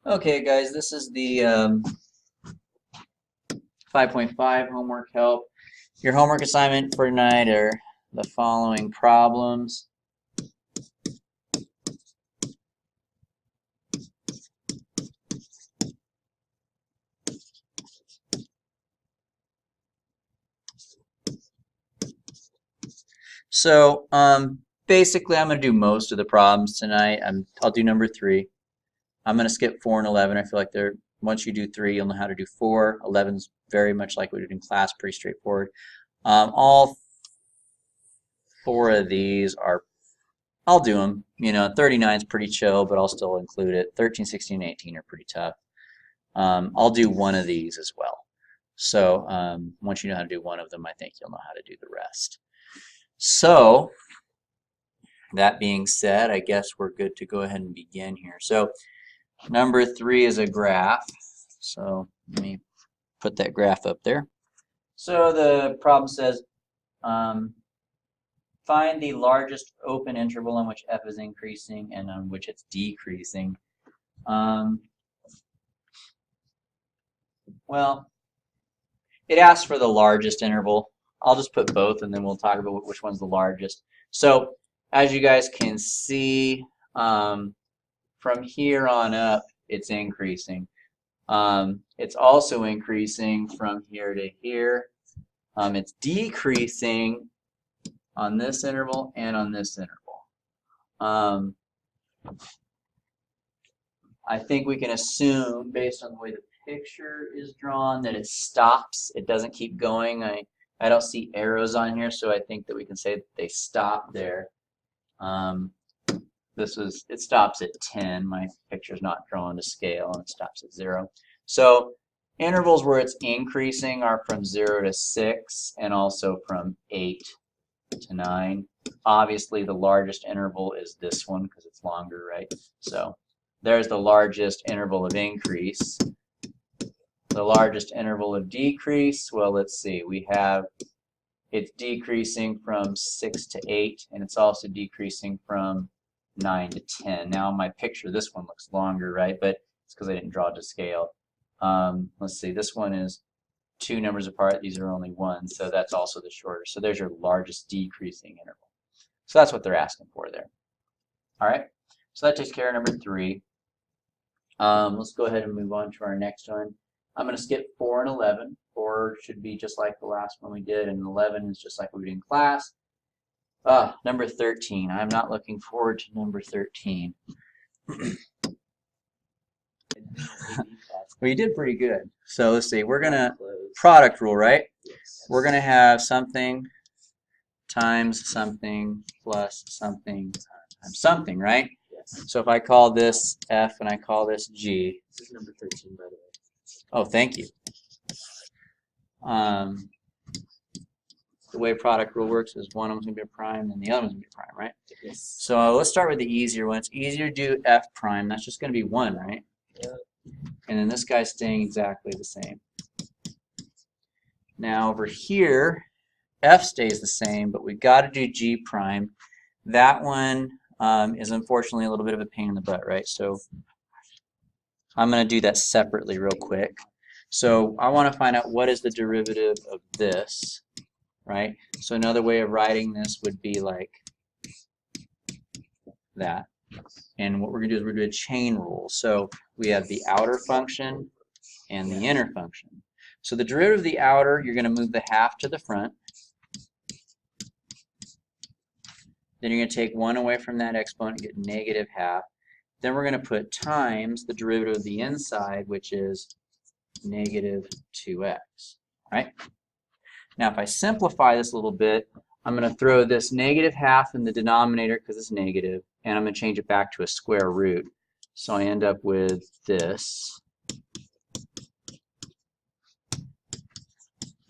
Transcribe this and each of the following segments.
Okay, guys, this is the 5.5 homework help. Your homework assignment for tonight are the following problems. So basically, I'm going to do most of the problems tonight. I'll do number 3. I'm going to skip 4 and 11. I feel like once you do 3, you'll know how to do 4. 11 is very much like we did in class, pretty straightforward. All 4 of these I'll do them. 39 is pretty chill, but I'll still include it. 13, 16, and 18 are pretty tough. I'll do one of these as well. So once you know how to do one of them, I think you'll know how to do the rest. So that being said, I guess we're good to go ahead and begin here. So number 3 is a graph. So let me put that graph up there. So the problem says, find the largest open interval in which f is increasing and on which it's decreasing. Well, it asks for the largest interval. I'll just put both and then we'll talk about which one's the largest. So as you guys can see, from here on up, it's increasing. It's also increasing from here to here. It's decreasing on this interval and on this interval. I think we can assume, based on the way the picture is drawn, that it stops. It doesn't keep going. I don't see arrows on here, so I think that we can say that they stop there. It stops at 10. My picture's not drawn to scale, and it stops at 0. So intervals where it's increasing are from 0 to 6, and also from 8 to 9. Obviously, the largest interval is this one because it's longer, right? So there's the largest interval of increase. The largest interval of decrease, well, let's see. We have it's decreasing from 6 to 8, and it's also decreasing from 9 to 10. Now in my picture, this one looks longer, right? But it's because I didn't draw it to scale. Let's see. This one is 2 numbers apart. These are only 1, so that's also the shorter. So there's your largest decreasing interval. So that's what they're asking for there. All right. So that takes care of number 3. Let's go ahead and move on to our next one. I'm going to skip 4 and 11. 4 should be just like the last one we did, and 11 is just like we did in class. Number 13. I'm not looking forward to number 13. Well, you did pretty good. So let's see. We're going to product rule, right? Yes. We're going to have something times something plus something times something, right? Yes. So if I call this F and I call this G. This is number 13, by the way. Oh, thank you. The way product rule works is one of them's going to be a prime and the other one's going to be a prime, right? Yes. So let's start with the easier one. It's easier to do F prime. That's just going to be 1, right? Yeah. And then this guy's staying exactly the same. Now over here, F stays the same, but we've got to do G prime. That one is unfortunately a little bit of a pain in the butt, right? So I'm going to do that separately real quick. So I want to find out what is the derivative of this, right? So another way of writing this would be like that. And what we're going to do is we're going to do a chain rule. So we have the outer function and the inner function. So the derivative of the outer, you're going to move the half to the front. Then you're going to take 1 away from that exponent and get negative half. Then we're going to put times the derivative of the inside, which is negative 2x, right? Now if I simplify this a little bit, I'm going to throw this negative half in the denominator because it's negative, and I'm going to change it back to a square root. So I end up with this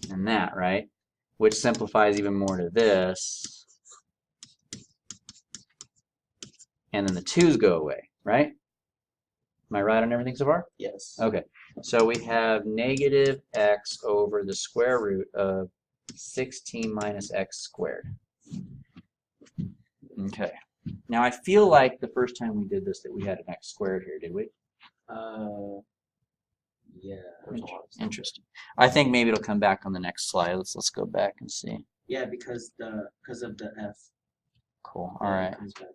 and that, right? Which simplifies even more to this. And then the 2's go away, right? Am I right on everything so far? Yes. Okay. So we have negative x over the square root of 16 minus x squared. Okay. Now I feel like the first time we did this that we had an x squared here, did we? Interesting. I think maybe it'll come back on the next slide. Let's go back and see. Yeah, because of the F. Cool. Yeah, All it right. comes back.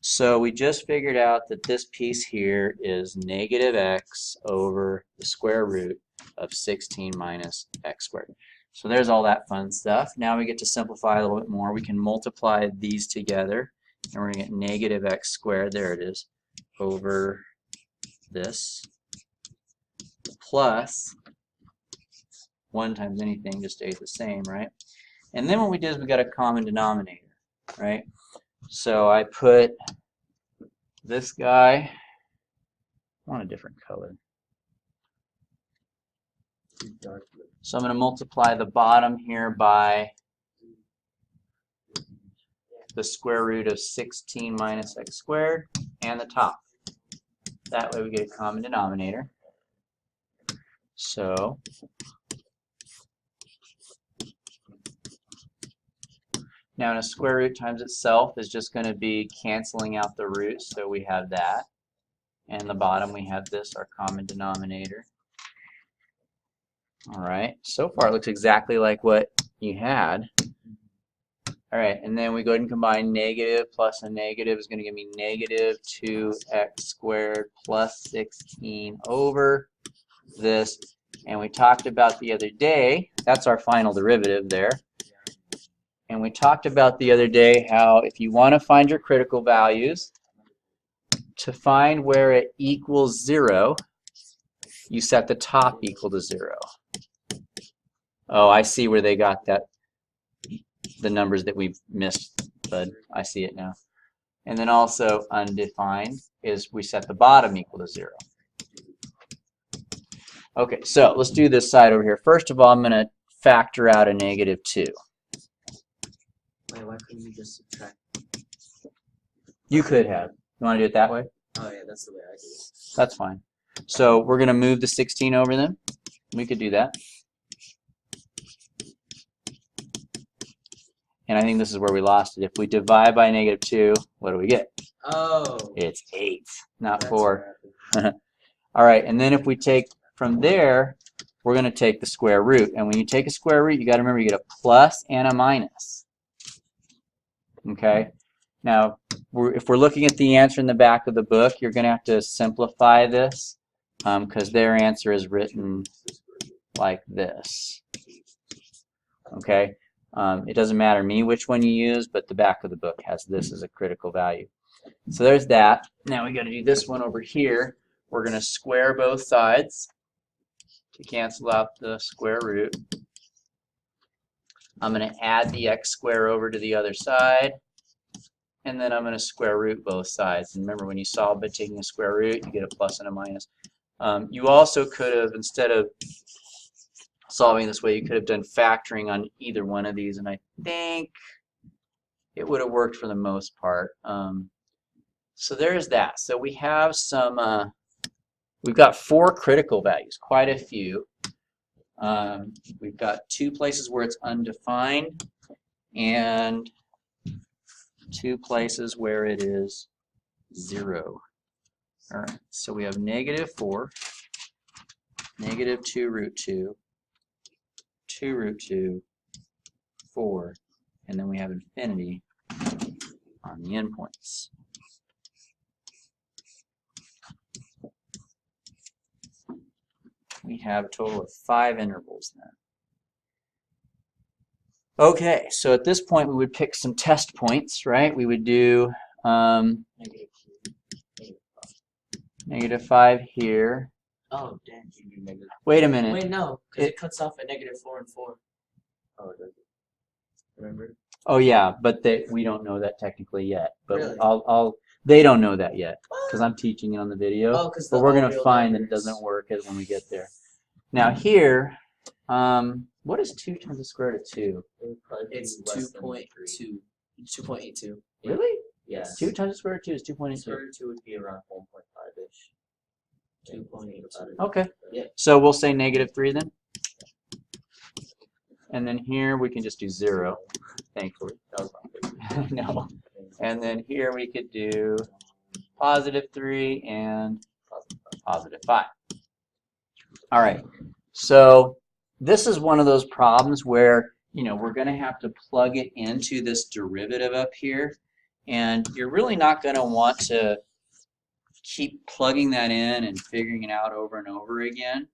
So we just figured out that this piece here is negative x over the square root of 16 minus x squared. So there's all that fun stuff. Now we get to simplify a little bit more. We can multiply these together, and we're going to get negative x squared, there it is, over this, plus 1 times anything just stays the same, right? And then what we did is we got a common denominator, right? So I put this guy, I want a different color. So I'm going to multiply the bottom here by the square root of 16 minus x squared and the top. That way we get a common denominator. So now a square root times itself is just going to be canceling out the roots, so we have that. And the bottom we have this, our common denominator. All right, so far it looks exactly like what you had. All right, and then we go ahead and combine negative plus a negative is going to give me negative 2x squared plus 16 over this. And we talked about the other day, that's our final derivative there. And we talked about the other day how if you want to find your critical values, to find where it equals 0, you set the top equal to 0. Oh, I see where they got that, the numbers that we've missed, bud. I see it now. And then also undefined is we set the bottom equal to 0. Okay, so let's do this side over here. First of all, I'm going to factor out a negative 2. Wait, why couldn't you just subtract? You could have. You want to do it that way? Oh yeah, that's the way I do it. That's fine. So we're going to move the 16 over then. We could do that. And I think this is where we lost it. If we divide by negative 2, what do we get? Oh. It's 8, not That's 4. All right, and then if we take from there, we're going to take the square root. And when you take a square root, you got to remember you get a plus and a minus. Okay? Now, if we're looking at the answer in the back of the book, you're going to have to simplify this because their answer is written like this. Okay? It doesn't matter me which one you use, but the back of the book has this as a critical value. So there's that. Now we got to do this one over here. We're going to square both sides to cancel out the square root. I'm going to add the x squared over to the other side. And then I'm going to square root both sides. And remember, when you solve by taking a square root, you get a plus and a minus. You also could have, instead of solving this way, you could have done factoring on either one of these, and I think it would have worked for the most part. So there's that. So we have some, we've got 4 critical values, quite a few. We've got 2 places where it's undefined and 2 places where it is 0. All right, so we have negative 4, negative 2 root 2, 2 root 2, 4, and then we have infinity on the endpoints. We have a total of 5 intervals then. Okay, so at this point we would pick some test points, right? We would do negative 5 here. Oh, damn, you do negative. Wait a minute. Wait, no, because it cuts off at negative 4 and 4. Oh, it doesn't. Remember? Oh yeah, but we don't know that technically yet. But Really? they don't know that yet because I'm teaching it on the video. Oh, but we're gonna find that it doesn't work when we get there. Now here, what is 2 times the square root of 2? It's 2.2. 2.82. Really? Yeah. 2 times the square root of 2 is 2.82. Square root of 2 would be around 1.5-ish. 2.82. Okay. Yeah. So we'll say negative 3 then. And then here we can just do 0, thankfully. No. And then here we could do positive 3 and positive 5. All right, so this is one of those problems where, you know, we're going to have to plug it into this derivative up here, and you're really not going to want to keep plugging that in and figuring it out over and over again.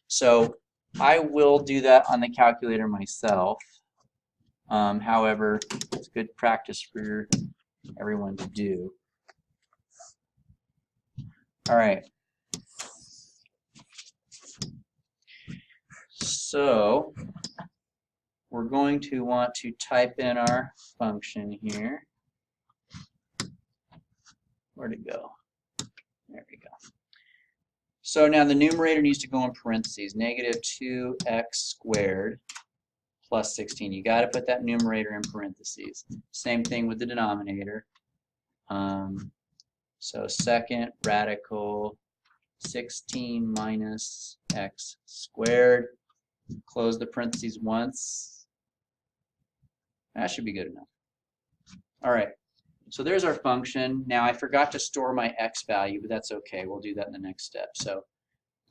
So I will do that on the calculator myself. However, it's good practice for everyone to do. All right. So we're going to want to type in our function here. Where'd it go? There we go. So now the numerator needs to go in parentheses, negative 2x squared plus 16. You got to put that numerator in parentheses. Same thing with the denominator. So second radical 16 minus x squared. Close the parentheses once. That should be good enough. All right. So there's our function. Now I forgot to store my x value, but that's okay. We'll do that in the next step. So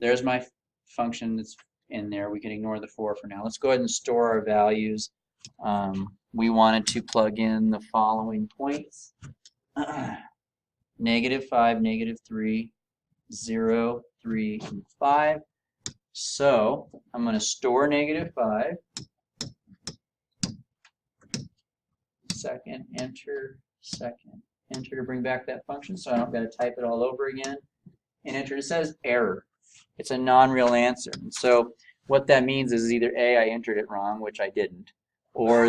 there's my function that's in there. We can ignore the 4 for now. Let's go ahead and store our values. We wanted to plug in the following points. Negative 5, negative 3, 0, 3, and 5. So I'm going to store negative 5. Second, enter to bring back that function, so I don't got to type it all over again. And enter. It says error. It's a non-real answer. And so what that means is either A, I entered it wrong, which I didn't, or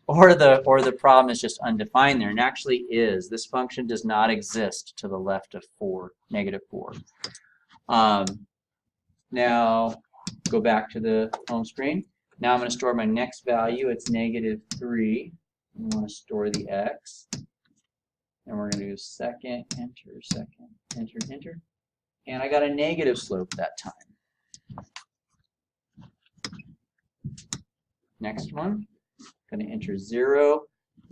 or the problem is just undefined there, and actually is. This function does not exist to the left of 4, negative 4. Now go back to the home screen. Now I'm going to store my next value. It's negative 3. We want to store the x. And we're going to do second, enter, enter. And I got a negative slope that time. Next one, going to enter 0.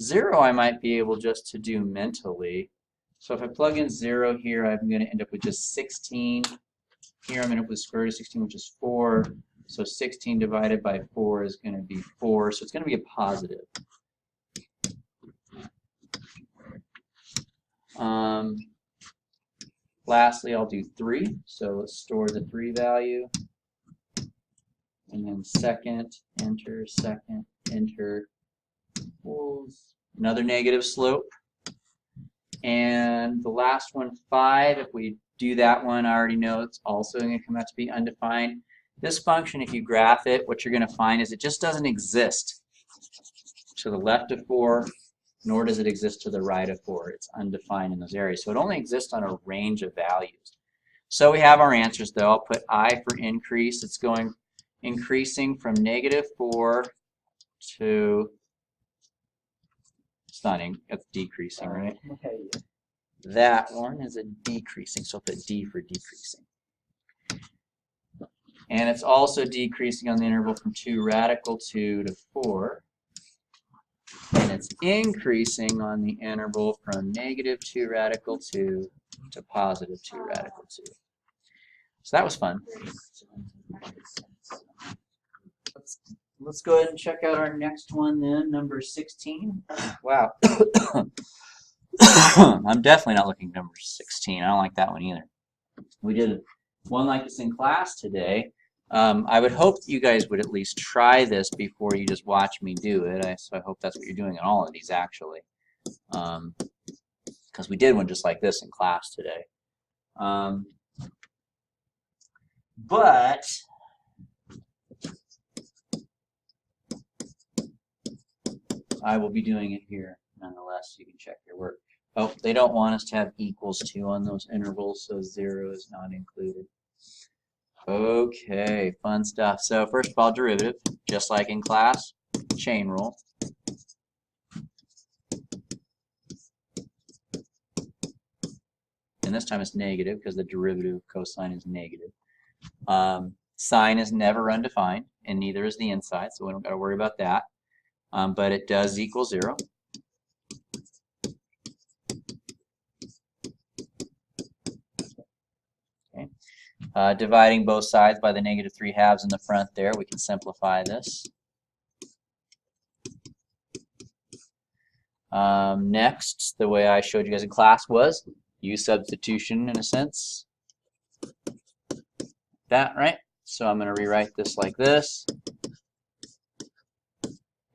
0 I might be able just to do mentally. So if I plug in 0 here, I'm going to end up with just 16. Here I'm going to put the square root of 16, which is 4. So 16 divided by 4 is going to be 4. So it's going to be a positive. Lastly, I'll do 3. So let's store the 3 value. And then second, enter, equals another negative slope. And the last one, 5, if we do that one, I already know it's also going to come out to be undefined. This function, if you graph it, what you're going to find is it just doesn't exist to the left of 4, nor does it exist to the right of 4. It's undefined in those areas. So it only exists on a range of values. So we have our answers, though. I'll put I for increase. It's going increasing from negative 4 to, it's not, it's decreasing, right? Okay. That one is a decreasing, so I'll put D for decreasing. And it's also decreasing on the interval from 2 radical 2 to 4. And it's increasing on the interval from negative 2 radical 2 to positive 2 radical 2. So that was fun. Let's go ahead and check out our next one then, number 16. Wow. I'm definitely not looking at number 16. I don't like that one either. We did one like this in class today. I would hope that you guys would at least try this before you just watch me do it. So I hope that's what you're doing in all of these, actually. Because we did one just like this in class today. But I will be doing it here nonetheless, so you can check your work. Oh, they don't want us to have equals to on those intervals, so 0 is not included. Okay, fun stuff. So first of all, derivative, just like in class, chain rule. And this time it's negative because the derivative of cosine is negative. Sine is never undefined, and neither is the inside, so we don't got to worry about that. But it does equal 0. Okay. Dividing both sides by the -3/2 in the front there, we can simplify this. Next, the way I showed you guys in class was use substitution in a sense. That, right? So I'm going to rewrite this like this.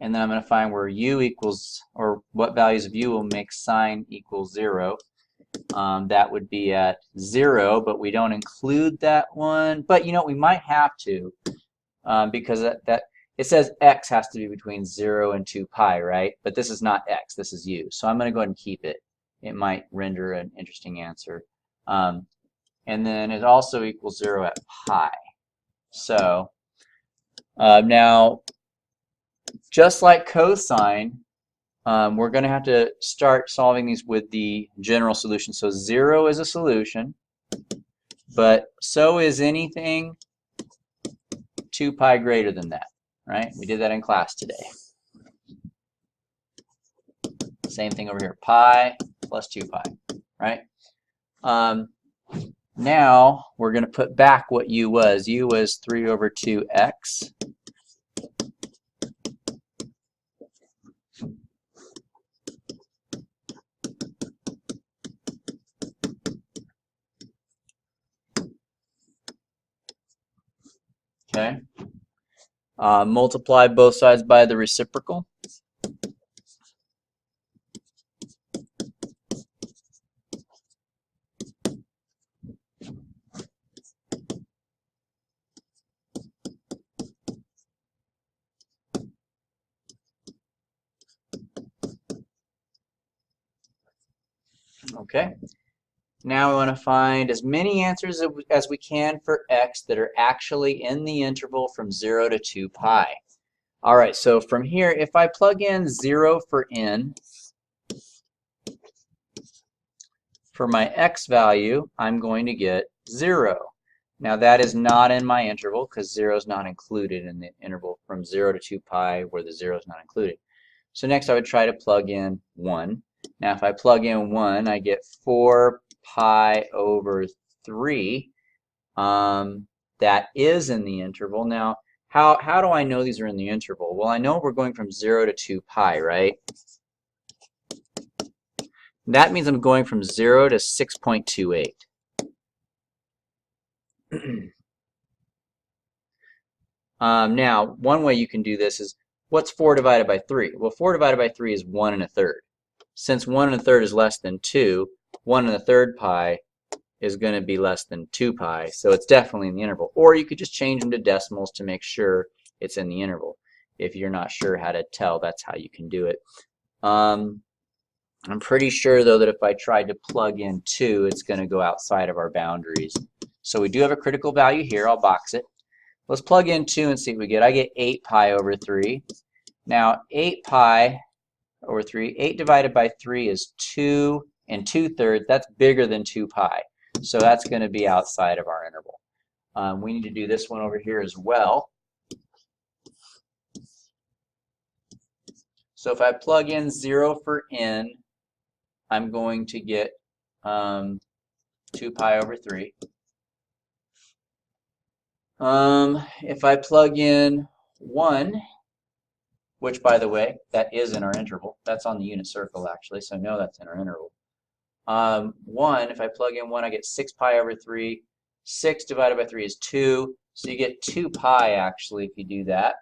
And then I'm going to find where u equals, or what values of u will make sine equal 0. That would be at 0, but we don't include that one. But you know, we might have to, because that it says x has to be between 0 and 2 pi, right? But this is not x, this is u. So I'm going to go ahead and keep it. It might render an interesting answer. And then it also equals 0 at pi. So now, just like cosine, we're going to have to start solving these with the general solution. So 0 is a solution, but so is anything 2 pi greater than that, right? We did that in class today. Same thing over here, pi plus 2 pi, right? Now we're going to put back what u was. U was 3/2x. Okay. Multiply both sides by the reciprocal. Okay. Now we want to find as many answers as we can for x that are actually in the interval from 0 to 2 pi. All right, so from here, if I plug in 0 for n, for my x value, I'm going to get 0. Now that is not in my interval because 0 is not included in the interval from 0 to 2 pi where the 0 is not included. So next I would try to plug in 1. Now if I plug in 1, I get 4 pi over 3. That is in the interval. Now, how do I know these are in the interval? Well, I know we're going from 0 to 2 pi, right? That means I'm going from 0 to 6.28. Now, one way you can do this is, what's 4 divided by 3? Well, 4 divided by 3 is 1 1/3. Since 1 1/3 is less than 2, 1 1/3 pi is going to be less than 2 pi, so it's definitely in the interval. Or you could just change them to decimals to make sure it's in the interval. If you're not sure how to tell, that's how you can do it. I'm pretty sure, though, that if I tried to plug in 2, it's going to go outside of our boundaries. So we do have a critical value here. I'll box it. Let's plug in 2 and see what we get. I get 8 pi over 3. Now, 8 pi over 3, 8 divided by 3 is 2 and 2/3. That's bigger than 2 pi. So that's going to be outside of our interval. We need to do this one over here as well. So if I plug in 0 for n, I'm going to get 2 pi over 3. If I plug in 1, which, by the way, that is in our interval. That's on the unit circle, actually, so no, that's in our interval. 1, if I plug in 1, I get 6 pi over 3. 6 divided by 3 is 2, so you get 2 pi, actually, if you do that.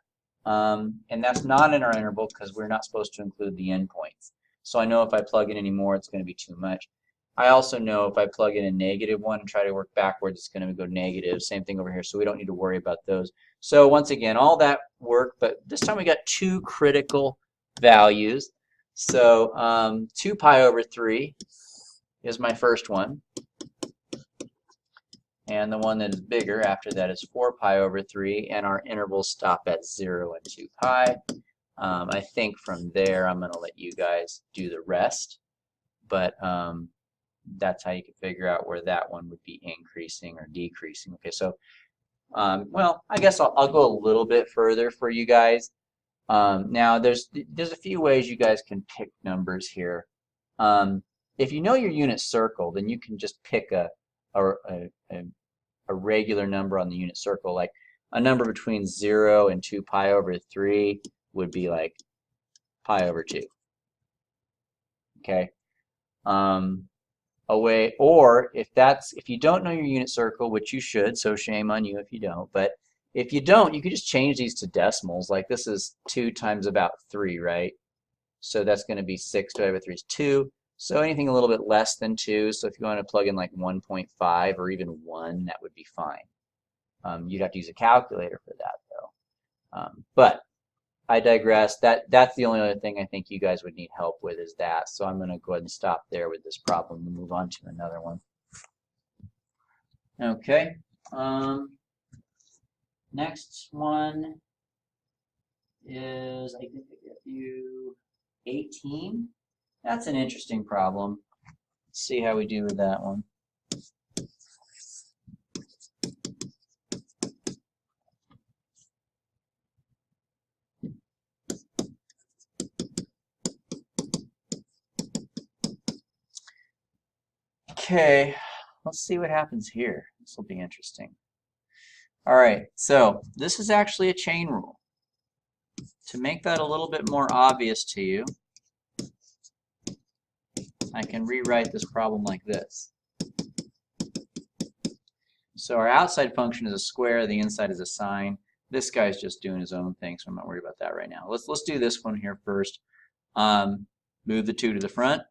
And that's not in our interval because we're not supposed to include the endpoints. So I know if I plug in any more, it's going to be too much. I also know if I plug in a -1 and try to work backwards, it's going to go negative. Same thing over here, so we don't need to worry about those. So once again, all that worked, but this time we got 2 critical values. So 2 pi over 3 is my first one. And the one that is bigger after that is 4 pi over 3, and our intervals stop at 0 and 2 pi. I think from there I'm going to let you guys do the rest, but that's how you can figure out where that one would be increasing or decreasing. Okay, so well, I guess I'll go a little bit further for you guys. Now there's a few ways you guys can pick numbers here. If you know your unit circle, then you can just pick a a regular number on the unit circle. Like a number between 0 and 2 pi over 3 would be like pi over 2. Okay. Or if you don't know your unit circle, which you should, so shame on you if you don't, but if you don't, you can just change these to decimals. Like this is 2 times about 3, right? So that's going to be 6 divided by 3 is 2. So anything a little bit less than 2, so if you want to plug in like 1.5 or even 1, that would be fine. You'd have to use a calculator for that though. But I digress. That's the only other thing I think you guys would need help with is that. So I'm going to go ahead and stop there with this problem and move on to another one. Okay. Next one is, I think I get you 18. That's an interesting problem. Let's see how we do with that one. Okay, let's see what happens here. This will be interesting. All right, so this is actually a chain rule. To make that a little bit more obvious to you, I can rewrite this problem like this. So our outside function is a square, the inside is a sine. This guy's just doing his own thing, so I'm not worried about that right now. Let's do this one here first. Move the 2 to the front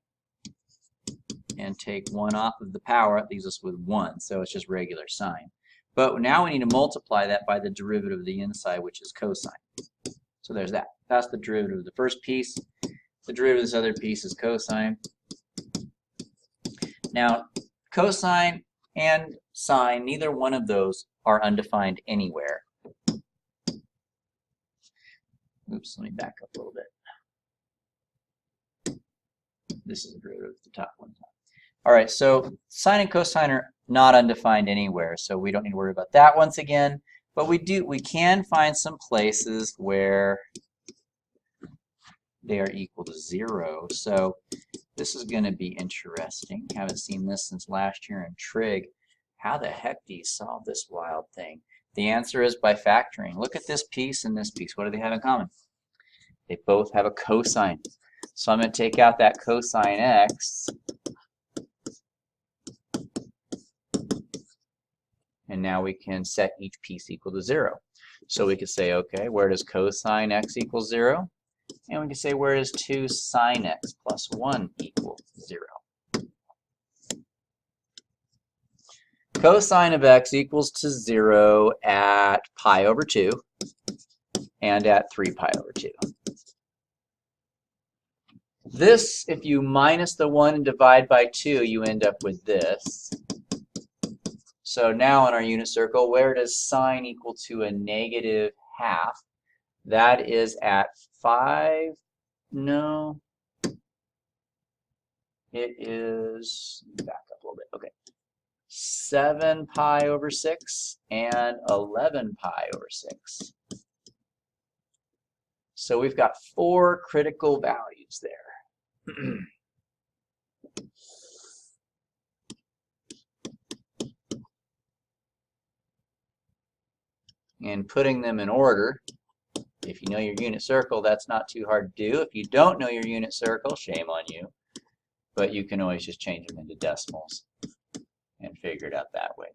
and take 1 off of the power. It leaves us with 1, so it's just regular sine. But now we need to multiply that by the derivative of the inside, which is cosine. So there's that. That's the derivative of the first piece. The derivative of this other piece is cosine. Now, cosine and sine, neither one of those are undefined anywhere. Oops, let me back up a little bit. This is the derivative of the top one. All right, so sine and cosine are not undefined anywhere, so we don't need to worry about that once again. But we can find some places where they are equal to 0. So this is going to be interesting. Haven't seen this since last year in trig. How the heck do you solve this wild thing? The answer is by factoring. Look at this piece and this piece. What do they have in common? They both have a cosine. So I'm going to take out that cosine x. And now we can set each piece equal to 0. So we could say, okay, where does cosine x equal 0? And we can say, where does 2 sine x plus 1 equal 0? Cosine of x equals to 0 at pi over 2 and at 3 pi over 2. This, if you minus the 1 and divide by 2, you end up with this. So now in our unit circle, where does sine equal to a -1/2? That is at 5, no, it is, back up a little bit, okay, 7 pi over 6 and 11 pi over 6. So we've got 4 critical values there. And putting them in order, if you know your unit circle, that's not too hard to do. If you don't know your unit circle, shame on you. But you can always just change them into decimals and figure it out that way.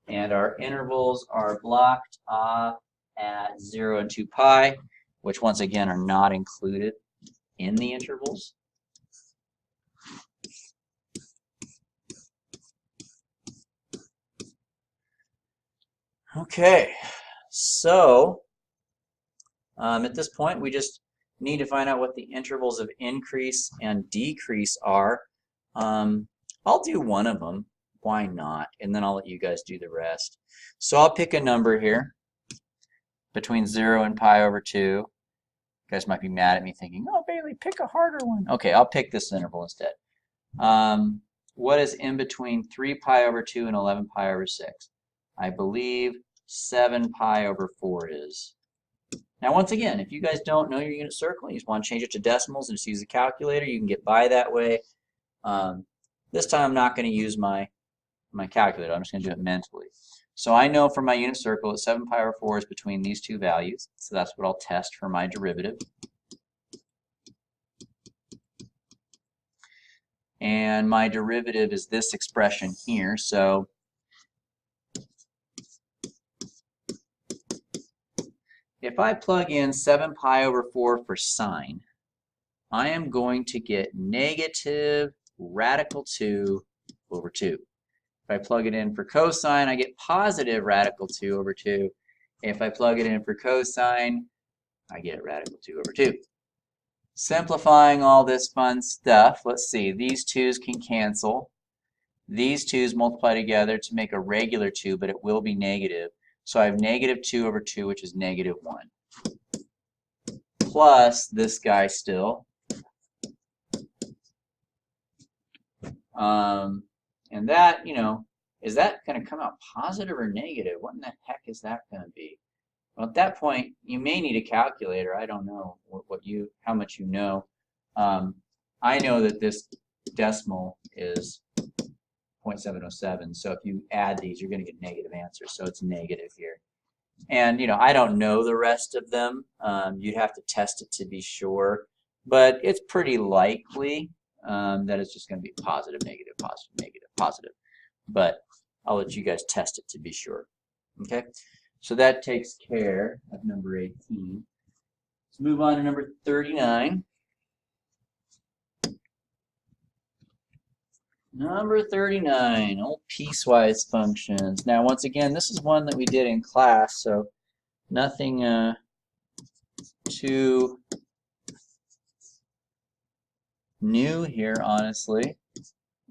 And our intervals are blocked off at 0 and 2 pi, which once again are not included in the intervals. Okay. So, at this point, we just need to find out what the intervals of increase and decrease are. I'll do one of them. Why not? And then I'll let you guys do the rest. So I'll pick a number here between 0 and pi over 2. You guys might be mad at me thinking, oh, Bailey, pick a harder one. Okay, I'll pick this interval instead. What is in between 3 pi over 2 and 11 pi over 6? I believe 7 pi over 4 is. Now, once again, if you guys don't know your unit circle, you just want to change it to decimals and just use a calculator, you can get by that way. This time I'm not going to use my calculator. I'm just going to do it mentally. So I know from my unit circle that 7 pi over 4 is between these two values. So that's what I'll test for my derivative. And my derivative is this expression here. So if I plug in 7 pi over 4 for sine, I am going to get negative radical 2 over 2. If I plug it in for cosine, I get positive radical 2 over 2. If I plug it in for cosine, I get radical 2 over 2. Simplifying all this fun stuff, let's see, these 2's can cancel. These 2's multiply together to make a regular 2, but it will be negative. So I have negative 2 over 2, which is negative 1. Plus this guy still. And that, you know, is that going to come out positive or negative? What in the heck is that going to be? Well, at that point, you may need a calculator. I don't know how much you know. I know that this decimal is 0.707. So if you add these, you're going to get negative answers. So it's negative here. And, you know, I don't know the rest of them. You'd have to test it to be sure. But it's pretty likely that it's just going to be positive, negative, positive, negative, positive. But I'll let you guys test it to be sure. Okay? So that takes care of number 18. Let's move on to number 39. Number 39, old piecewise functions. Now, once again, this is one that we did in class, so nothing too new here, honestly.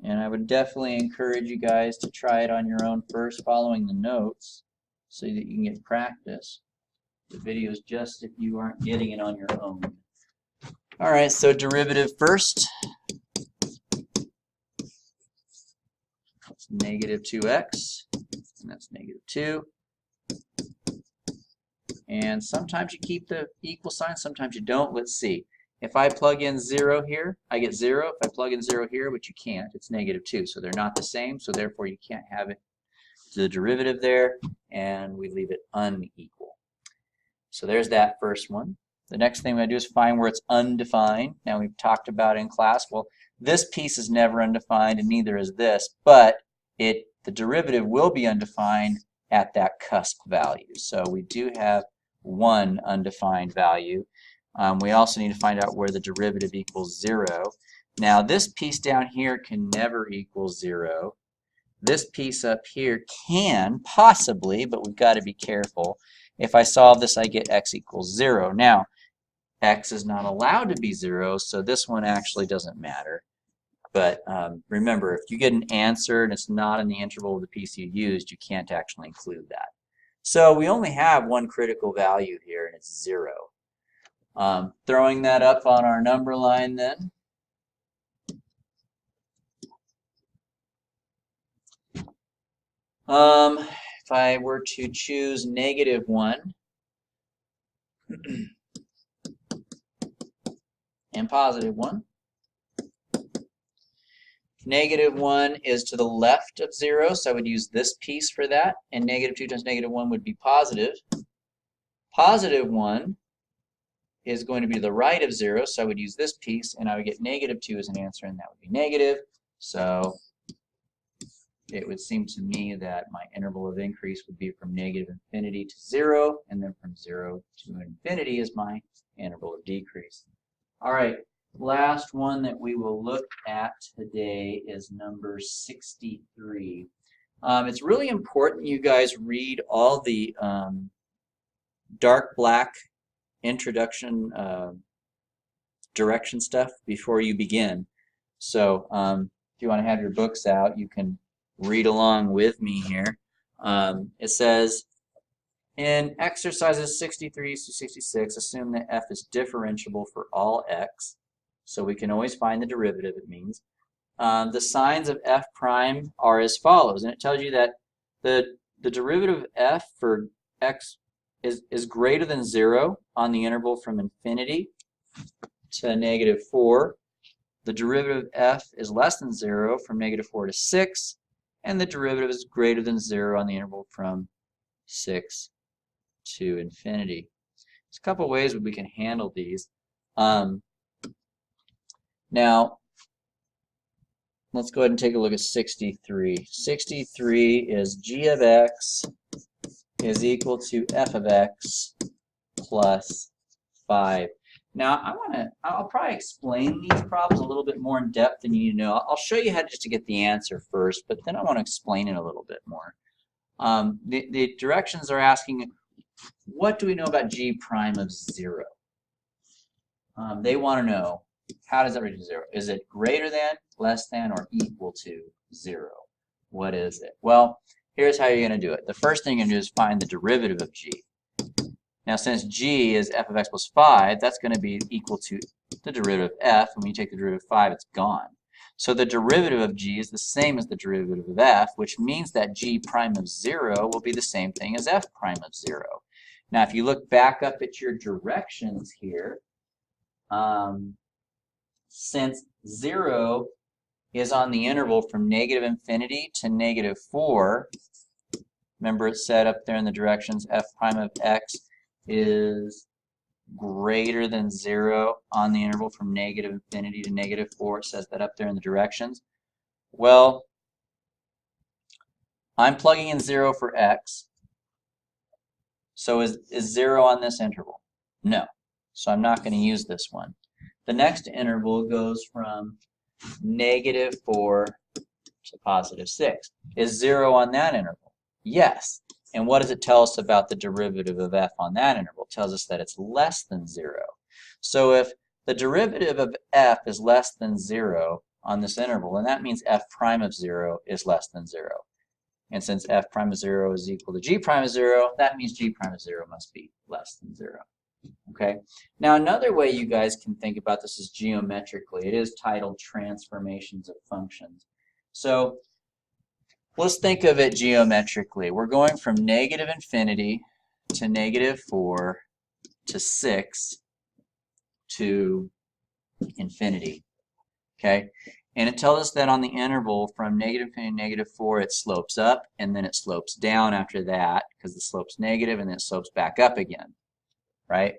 And I would definitely encourage you guys to try it on your own first, following the notes, so that you can get practice. The video is just if you aren't getting it on your own. All right, so derivative first. That's negative 2x, and that's negative 2. And sometimes you keep the equal sign, sometimes you don't. Let's see. If I plug in 0 here, I get 0. If I plug in 0 here, which you can't, it's negative 2. So they're not the same, so therefore you can't have it the derivative there, and we leave it unequal. So there's that first one. The next thing we're going to do is find where it's undefined. Now we've talked about in class, well, this piece is never undefined and neither is this, but the derivative will be undefined at that cusp value. So we do have one undefined value. We also need to find out where the derivative equals 0. Now this piece down here can never equal 0. This piece up here can, possibly, but we've got to be careful. If I solve this, I get x equals 0. Now, x is not allowed to be 0, so this one actually doesn't matter. But remember, if you get an answer and it's not in the interval of the piece you used, you can't actually include that. So we only have one critical value here, and it's 0. Throwing that up on our number line then. If I were to choose negative 1 and positive 1, negative 1 is to the left of 0, so I would use this piece for that, and negative 2 times negative 1 would be positive. Positive 1 is going to be to the right of 0, so I would use this piece, and I would get negative 2 as an answer, and that would be negative. So it would seem to me that my interval of increase would be from negative infinity to 0, and then from 0 to infinity is my interval of decrease. All right, last one that we will look at today is number 63. It's really important you guys read all the dark black introduction direction stuff before you begin. So if you want to have your books out, you can read along with me here. It says, in exercises 63 to 66, assume that f is differentiable for all x. So we can always find the derivative, it means. The signs of f prime are as follows. And it tells you that the derivative of f for x is greater than 0 on the interval from infinity to negative 4. The derivative of f is less than 0 from negative 4 to 6. and the derivative is greater than 0 on the interval from 6 to infinity. There's a couple ways we can handle these. Now, let's go ahead and take a look at 63. 63 is g of x is equal to f of x plus 5. Now, I'll probably explain these problems a little bit more in depth than you need to know. I'll show you how just to get the answer first, but then I want to explain it a little bit more. The directions are asking, what do we know about g prime of 0? They want to know, how does that reach 0? Is it greater than, less than, or equal to 0? What is it? Well, here's how you're going to do it. The first thing you're going to do is find the derivative of g. Now, since g is f of x plus 5, that's going to be equal to the derivative of f, and when you take the derivative of 5, it's gone. So the derivative of g is the same as the derivative of f, which means that g prime of 0 will be the same thing as f prime of 0. Now, if you look back up at your directions here, since 0 is on the interval from negative infinity to negative 4, remember it said up there in the directions f prime of x is greater than 0 on the interval from negative infinity to negative 4. It says that up there in the directions. Well, I'm plugging in 0 for x. So is 0 on this interval? No. So I'm not going to use this one. The next interval goes from negative 4 to positive 6. Is 0 on that interval? Yes. And what does it tell us about the derivative of f on that interval? It tells us that it's less than 0. So if the derivative of f is less than 0 on this interval, then that means f prime of 0 is less than 0. And since f prime of 0 is equal to g prime of 0, that means g prime of 0 must be less than 0. Okay? Now, another way you guys can think about this is geometrically. It is titled Transformations of Functions. So let's think of it geometrically. We're going from negative infinity to negative 4 to 6 to infinity. Okay? And it tells us that on the interval from negative infinity to negative 4, it slopes up, and then it slopes down after that because the slope's negative, and then it slopes back up again. Right?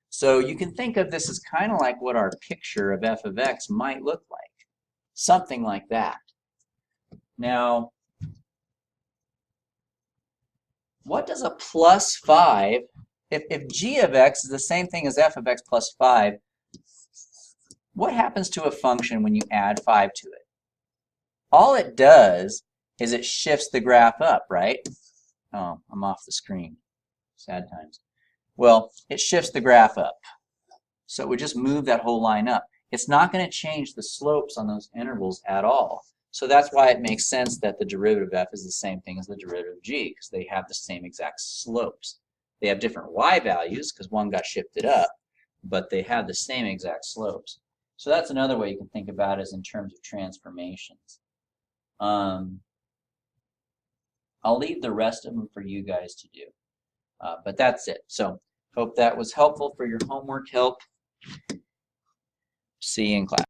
So you can think of this as kind of like what our picture of f of x might look like. Something like that. Now, what does a plus 5, if g of x is the same thing as f of x plus 5, what happens to a function when you add 5 to it? All it does is it shifts the graph up, right? Oh, I'm off the screen. Sad times. Well, it shifts the graph up. So it would just move that whole line up. It's not going to change the slopes on those intervals at all. So that's why it makes sense that the derivative of f is the same thing as the derivative of g, because they have the same exact slopes. They have different y values because one got shifted up, but they have the same exact slopes. So that's another way you can think about it, is in terms of transformations. I'll leave the rest of them for you guys to do. But that's it. So hope that was helpful for your homework help. See you in class.